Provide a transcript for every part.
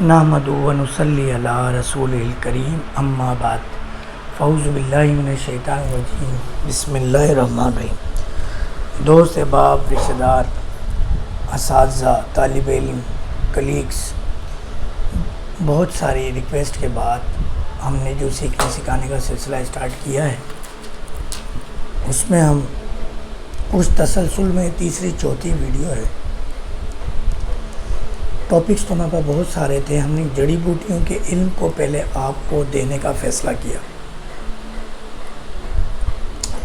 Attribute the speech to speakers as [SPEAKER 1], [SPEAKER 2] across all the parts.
[SPEAKER 1] نحمدہ و نصلی علی رسول الکریم اما بعد فاعوذ باللہ من الشیطان الرجیم بسم اللہ الرحمن الرحیم۔ دوست احباب، رشتہ دار، اساتذہ، طالب علم، کلیگس، بہت ساری ریکویسٹ کے بعد ہم نے جو سیکھنے سکھانے کا سلسلہ اسٹارٹ کیا ہے، اس میں ہم اس تسلسل میں تیسری چوتھی ویڈیو ہے۔ ٹاپکس تو ہمارے پاس بہت سارے تھے، ہم نے جڑی بوٹیوں کے علم کو پہلے آپ کو دینے کا فیصلہ کیا۔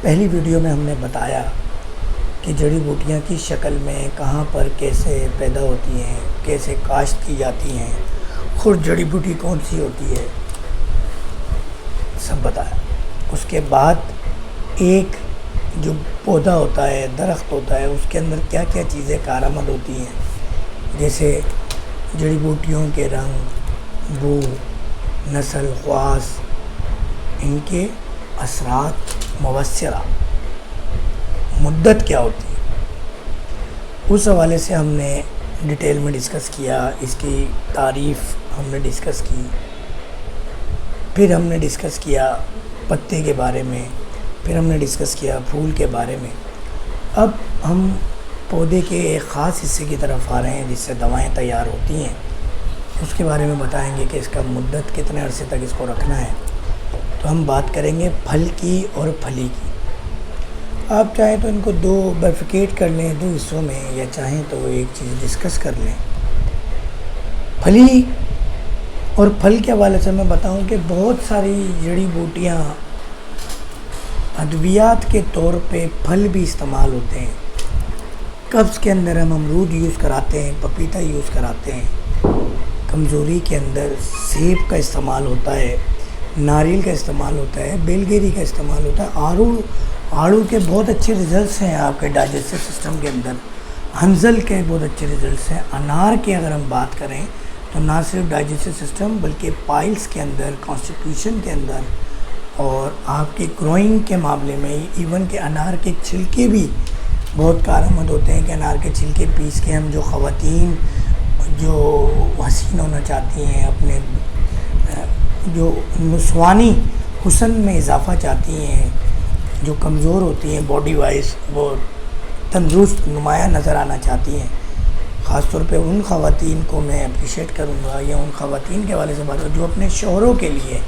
[SPEAKER 1] پہلی ویڈیو میں ہم نے بتایا کہ جڑی بوٹیاں کس شکل میں، کہاں پر کیسے پیدا ہوتی ہیں، کیسے کاشت کی جاتی ہیں، خود جڑی بوٹی کون سی ہوتی ہے، سب بتایا۔ اس کے بعد ایک جو پودا ہوتا ہے، درخت ہوتا ہے، اس کے اندر کیا کیا چیزیں کارآمد ہوتی ہیں، جیسے جڑی بوٹیوں کے رنگ، بو، نسل، خواص، ان کے اثرات، مؤثرہ مدت کیا ہوتی ہے، اس حوالے سے ہم نے ڈیٹیل میں ڈسکس کیا۔ اس کی تعریف ہم نے ڈسکس کی، پھر ہم نے ڈسکس کیا پتے کے بارے میں، پھر ہم نے ڈسکس کیا پھول کے بارے میں۔ اب ہم پودے کے ایک خاص حصے کی طرف آ رہے ہیں جس سے دوائیں تیار ہوتی ہیں، اس کے بارے میں بتائیں گے کہ اس کا مدت کتنے عرصے تک اس کو رکھنا ہے۔ تو ہم بات کریں گے پھل کی اور پھلی کی۔ آپ چاہیں تو ان کو دو بیفیکیٹ کر لیں، دو حصوں میں، یا چاہیں تو ایک چیز ڈسکس کر لیں۔ پھلی اور پھل کے حوالے سے میں بتاؤں کہ بہت ساری جڑی بوٹیاں ادویات کے طور پہ پھل بھی استعمال ہوتے ہیں۔ قبض کے اندر ہم امرود یوز کراتے ہیں، پپیتا یوز کراتے ہیں، کمزوری کے اندر سیب کا استعمال ہوتا ہے، ناریل کا استعمال ہوتا ہے، بیل گیری کا استعمال ہوتا ہے، آڑو کے بہت اچھے ریزلٹس ہیں آپ کے ڈائجسٹو سسٹم کے اندر، ہنزل کے بہت اچھے ریزلٹس ہیں۔ انار کے اگر ہم بات کریں تو نہ صرف ڈائجسٹو سسٹم بلکہ پائلس کے اندر، کانسٹیپیوشن کے اندر، اور آپ کے گروئنگ کے معاملے میں، ایون کہ انار کے چھلکے بھی بہت کارآمد ہوتے ہیں کہ انار کے چھلکے پیس کے ہم جو خواتین جو حسین ہونا چاہتی ہیں، اپنے جو نسوانی حسن میں اضافہ چاہتی ہیں، جو کمزور ہوتی ہیں باڈی وائز، وہ تندرست نمایاں نظر آنا چاہتی ہیں، خاص طور پہ ان خواتین کو میں اپریشیٹ کروں گا، یا ان خواتین کے حوالے سے بات کروں جو اپنے شوہروں کے لیے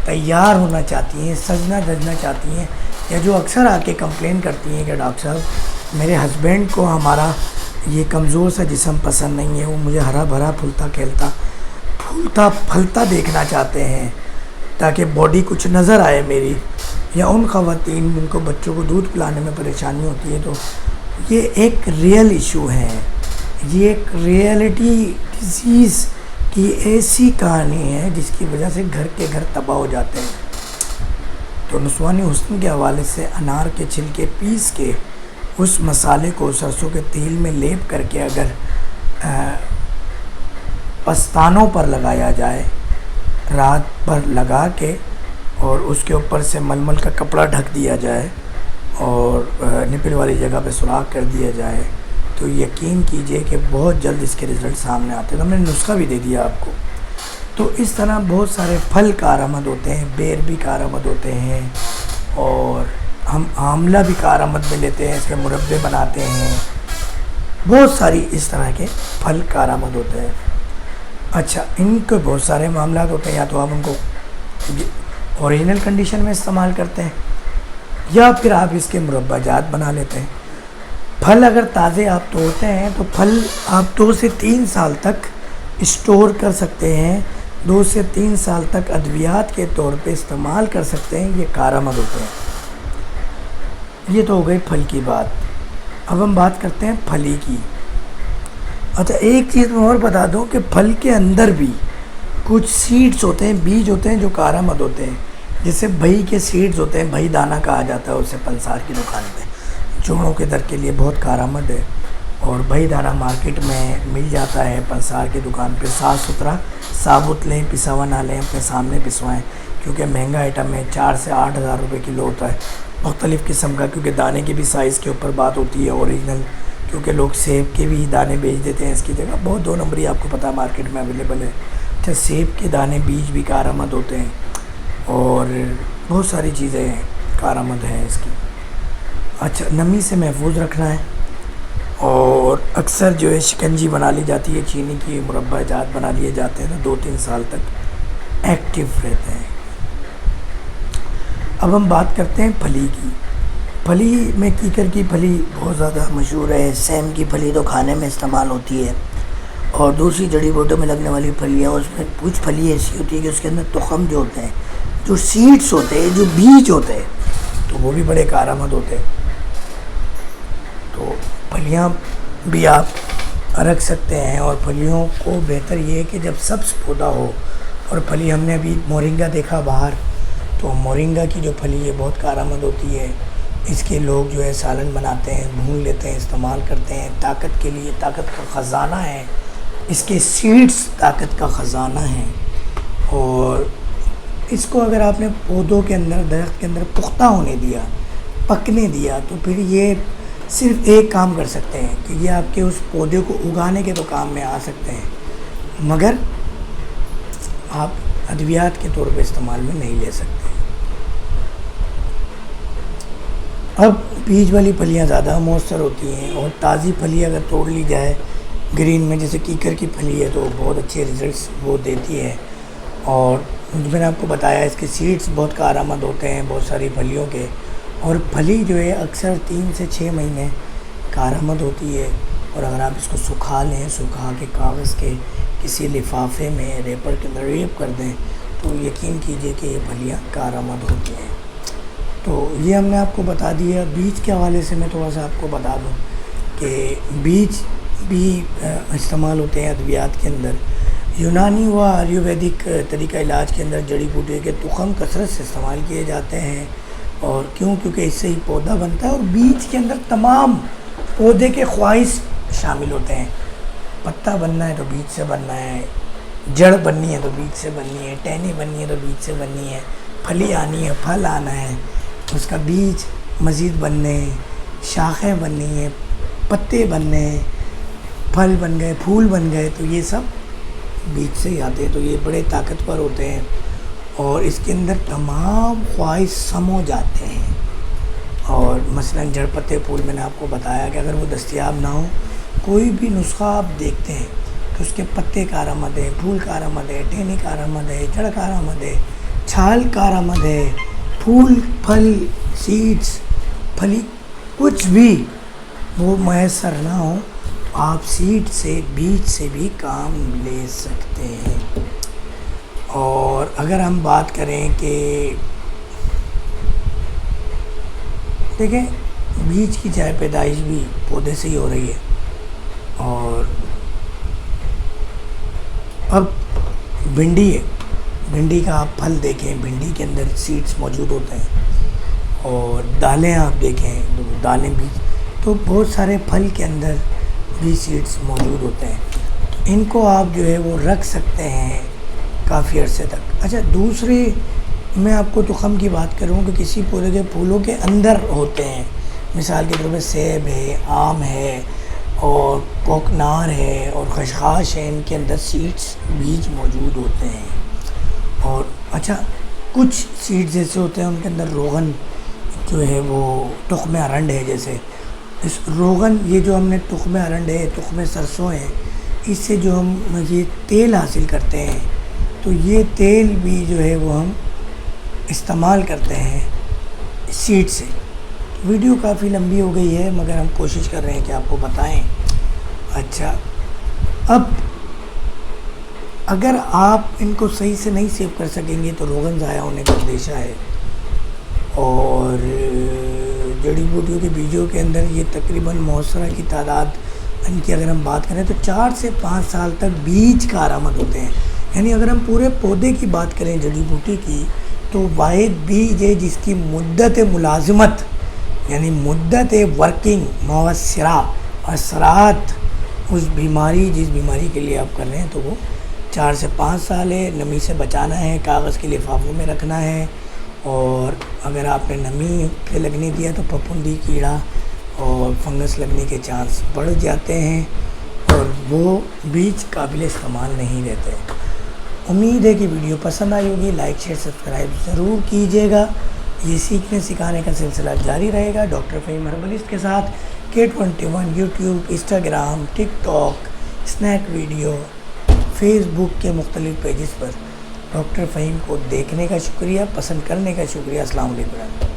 [SPEAKER 1] تیار ہونا چاہتی ہیں، سجنا دھجنا چاہتی ہیں، یا جو اکثر آ کے کمپلین کرتی ہیں کہ ڈاکٹر صاحب میرے ہسبینڈ کو ہمارا یہ کمزور سا جسم پسند نہیں ہے، وہ مجھے ہرا بھرا پھولتا کھیلتا پھولتا پھلتا دیکھنا چاہتے ہیں تاکہ باڈی کچھ نظر آئے میری، یا ان خواتین جن کو بچوں کو دودھ پلانے میں پریشانی ہوتی ہے۔ تو یہ ایک ریئل ایشو ہے، یہ ایک ریئلٹی ڈیزیز کی ایسی کہانی ہے جس کی وجہ سے گھر کے گھر تباہ ہو جاتے ہیں۔ تو نسوانی حسن کے حوالے سے انار کے چھلکے پیس کے اس مسالے کو سرسوں کے تیل میں لیپ کر کے اگر پستانوں پر لگایا جائے، رات بھر لگا کے، اور اس کے اوپر سے ململ کا کپڑا ڈھک دیا جائے اور نپل والی جگہ پہ سوراخ کر دیا جائے، تو یقین کیجئے کہ بہت جلد اس کے رزلٹ سامنے آتے ہیں۔ تو ہم نے نسخہ بھی دے دیا آپ کو۔ تو اس طرح بہت سارے پھل کارآمد ہوتے ہیں، بیر بھی کارآمد ہوتے ہیں، اور ہم آملہ بھی کارآمد میں لیتے ہیں، اس کے مربے بناتے ہیں، بہت ساری اس طرح کے پھل کارآمد ہوتے ہیں۔ اچھا، ان کے بہت سارے معاملات ہوتے ہیں، یا تو آپ ان کو اوریجنل کنڈیشن میں استعمال کرتے ہیں، یا پھر آپ اس کے مربع جات بنا لیتے ہیں۔ پھل اگر تازے آپ توڑتے ہیں تو پھل آپ 2 سے 3 سال تک اسٹور کر سکتے ہیں، 2 سے 3 سال تک ادویات کے طور پہ استعمال کر سکتے ہیں، یہ کارآمد ہوتے ہیں۔ یہ تو ہو گئی پھل کی بات۔ اب ہم بات کرتے ہیں پھلی کی۔ اچھا، ایک چیز میں اور بتا دوں کہ پھل کے اندر بھی کچھ سیڈز ہوتے ہیں، بیج ہوتے ہیں جو کارآمد ہوتے ہیں، جیسے بھئی کے سیڈز ہوتے ہیں، بھئی دانہ کہا جاتا ہے اسے پنسار کی دکان پہ، جوڑوں کے درد کے لیے بہت کارآمد ہے، اور بھئی دانہ مارکیٹ میں مل جاتا ہے پنسار کی دکان پہ۔ صاف ستھرا ثابت لیں، پسا ہوا نہ لیں، اپنے سامنے پسوائیں، کیونکہ مہنگا آئٹم ہے، 4 سے 8 ہزار روپے کلو ہوتا ہے، مختلف قسم کا، کیونکہ دانے کی بھی سائز کے اوپر بات ہوتی ہے، اوریجنل کیونکہ لوگ سیب کے بھی دانے بیچ دیتے ہیں اس کی جگہ. بہت 2 نمبری آپ کو پتہ مارکیٹ میں اویلیبل ہے. اچھا سیب کے دانے بیج بھی کارآمد ہوتے ہیں اور بہت ساری چیزیں کارآمد ہیں اس کی. اچھا نمی سے محفوظ رکھنا ہے اور اکثر جو ہے شکنجی بنا لی جاتی ہے, چینی کی مربع جات بنا لیے جاتے ہیں تو 2-3 سال تک ایکٹیو رہتے ہیں. اب ہم بات کرتے ہیں پھلی کی. پھلی میں کیکر کی پھلی بہت زیادہ مشہور ہے. سیم کی پھلی تو کھانے میں استعمال ہوتی ہے اور دوسری جڑی بوٹیوں میں لگنے والی پھلیاں, اس میں کچھ پھلی ایسی ہوتی ہے کہ اس کے اندر تخم جو ہوتے ہیں, جو سیڈز ہوتے ہیں, جو بیج ہوتے ہیں, تو وہ بھی بڑے کارآمد ہوتے ہیں. تو پھلیاں بھی آپ رکھ سکتے ہیں اور پھلیوں کو بہتر یہ ہے کہ جب سبز پودا ہو. اور پھلی ہم نے ابھی مورنگا دیکھا باہر, تو مورنگا کی جو پھلی ہے بہت کارآمد ہوتی ہے. اس کے لوگ جو ہے سالن بناتے ہیں, بھون لیتے ہیں, استعمال کرتے ہیں. طاقت کے لیے طاقت کا خزانہ ہے. اس کے سیڈز طاقت کا خزانہ ہیں اور اس کو اگر آپ نے پودوں کے اندر, درخت کے اندر پختہ ہونے دیا, پکنے دیا, تو پھر یہ صرف ایک کام کر سکتے ہیں کہ یہ آپ کے اس پودے کو اگانے کے تو کام میں آ سکتے ہیں, مگر آپ ادویات کے طور پہ استعمال میں نہیں لے سکتے. اب بیج والی پھلیاں زیادہ مؤثر ہوتی ہیں اور تازی پھلی اگر توڑ لی جائے گرین میں, جیسے کیکر کی پھلی ہے, تو بہت اچھے ریزلٹس وہ دیتی ہے. اور میں نے آپ کو بتایا اس کے سیڈز بہت کارآمد ہوتے ہیں بہت ساری پھلیوں کے, اور پھلی جو ہے اکثر 3 سے 6 مہینے کارآمد ہوتی ہے. اور اگر آپ اس کو سکھا لیں, سکھا کے کاغذ کے کسی لفافے میں ریپر کے اندر ریپ کر دیں, تو یقین کیجئے کہ یہ پھلیاں کارآمد ہوتی ہیں. تو یہ ہم نے آپ کو بتا دیا. بیج کے حوالے سے میں تھوڑا سا آپ کو بتا دوں کہ بیج بھی استعمال ہوتے ہیں ادویات کے اندر. یونانی و آیورویدک طریقہ علاج کے اندر جڑی بوٹی کے تخم کثرت سے استعمال کیے جاتے ہیں. اور کیونکہ اس سے ہی پودا بنتا ہے, اور بیج کے اندر تمام پودے کے خواص شامل ہوتے ہیں. پتا بننا ہے تو بیج سے بننا ہے, جڑ بننی ہے تو بیج سے بننی ہے, ٹہنی بننی ہے تو بیج سے بننی ہے, پھلی آنی ہے, پھل آنا ہے, اس کا بیج مزید بننے ہیں, شاخیں بننی ہیں, پتے بننے ہیں, پھل بن گئے, پھول بن گئے, تو یہ سب بیج سے ہی آتے ہیں. تو یہ بڑے طاقتور ہوتے ہیں اور اس کے اندر تمام خواص سمو جاتے ہیں. اور مثلاً جڑ پتے پھول میں نے آپ کو بتایا کہ اگر وہ دستیاب نہ ہو, کوئی بھی نسخہ آپ دیکھتے ہیں تو اس کے پتے کارآمد ہے, پھول کارآمد ہے, ٹہنی کارآمد ہے, جڑ کارآمد ہے, چھال کارآمد ہے, پھول, پھل, سیڈز, پھلی, کچھ بھی وہ میسر نہ ہو, آپ سیڈ سے, بیج سے بھی کام لے سکتے ہیں. اور اگر ہم بات کریں کہ دیکھیں بیج کی چاہے پیدائش بھی پودے سے ہی ہو رہی ہے, اور اب بھنڈی ہے, بھنڈی کا آپ پھل دیکھیں, بھنڈی کے اندر سیڈز موجود ہوتے ہیں. اور دالیں آپ دیکھیں, دالیں بھی, تو بہت سارے پھل کے اندر بھی سیڈز موجود ہوتے ہیں. تو ان کو آپ جو ہے وہ رکھ سکتے ہیں کافی عرصے تک. اچھا دوسری میں آپ کو تخم کی بات کروں کہ کسی پودے کے پھولوں کے اندر ہوتے ہیں, مثال کے طور پہ سیب ہے, آم ہے, اور کوکنار ہے, اور خشخاش ہے, ان کے اندر سیڈز بیج موجود ہوتے ہیں. اور اچھا کچھ سیڈز ایسے ہوتے ہیں ان کے اندر روغن جو ہے وہ تخم ارنڈ ہے, جیسے اس روغن, یہ جو ہم نے تخم ارنڈ ہے, تخم سرسوں ہے, اس سے جو ہم یہ تیل حاصل کرتے ہیں, تو یہ تیل بھی جو ہے وہ ہم استعمال کرتے ہیں سیڈ سے. ویڈیو کافی لمبی ہو گئی ہے مگر ہم کوشش کر رہے ہیں کہ آپ کو بتائیں. اچھا اب اگر آپ ان کو صحیح سے نہیں سیو کر سکیں گے تو روغن ضائع ہونے کا اندیشہ ہے. اور جڑی بوٹیوں کے بیجوں کے اندر یہ تقریباً مؤثرہ کی تعداد ان کی اگر ہم بات کریں تو 4 سے 5 سال تک بیج کارآمد ہوتے ہیں. یعنی اگر ہم پورے پودے کی بات کریں جڑی بوٹی کی, تو واحد بیج ہے جس کی مدت ملازمت یعنی مدت ورکنگ مؤثرہ اثرات اس بیماری, جس بیماری کے لیے آپ کر رہے ہیں, تو وہ 4 سے 5 سال ہے. نمی سے بچانا ہے, کاغذ کے لفافوں میں رکھنا ہے, اور اگر آپ نے نمی پہ لگنے دیا تو پھپھوندی, کیڑا اور فنگس لگنے کے چانس بڑھ جاتے ہیں اور وہ بیج قابل استعمال نہیں رہتے۔ امید ہے کہ ویڈیو پسند آئی ہوگی، لائک شیئر سبسکرائب ضرور کیجیے گا۔ یہ سیکھنے سکھانے کا سلسلہ جاری رہے گا ڈاکٹر فہیم ہربلسٹ کے ساتھ۔ K21 یوٹیوب، انسٹاگرام، ٹک ٹاک، اسنیک ویڈیو، فیس بک کے مختلف پیجز پر ڈاکٹر فہیم کو دیکھنے کا شکریہ، پسند کرنے کا شکریہ۔ السلام علیکم۔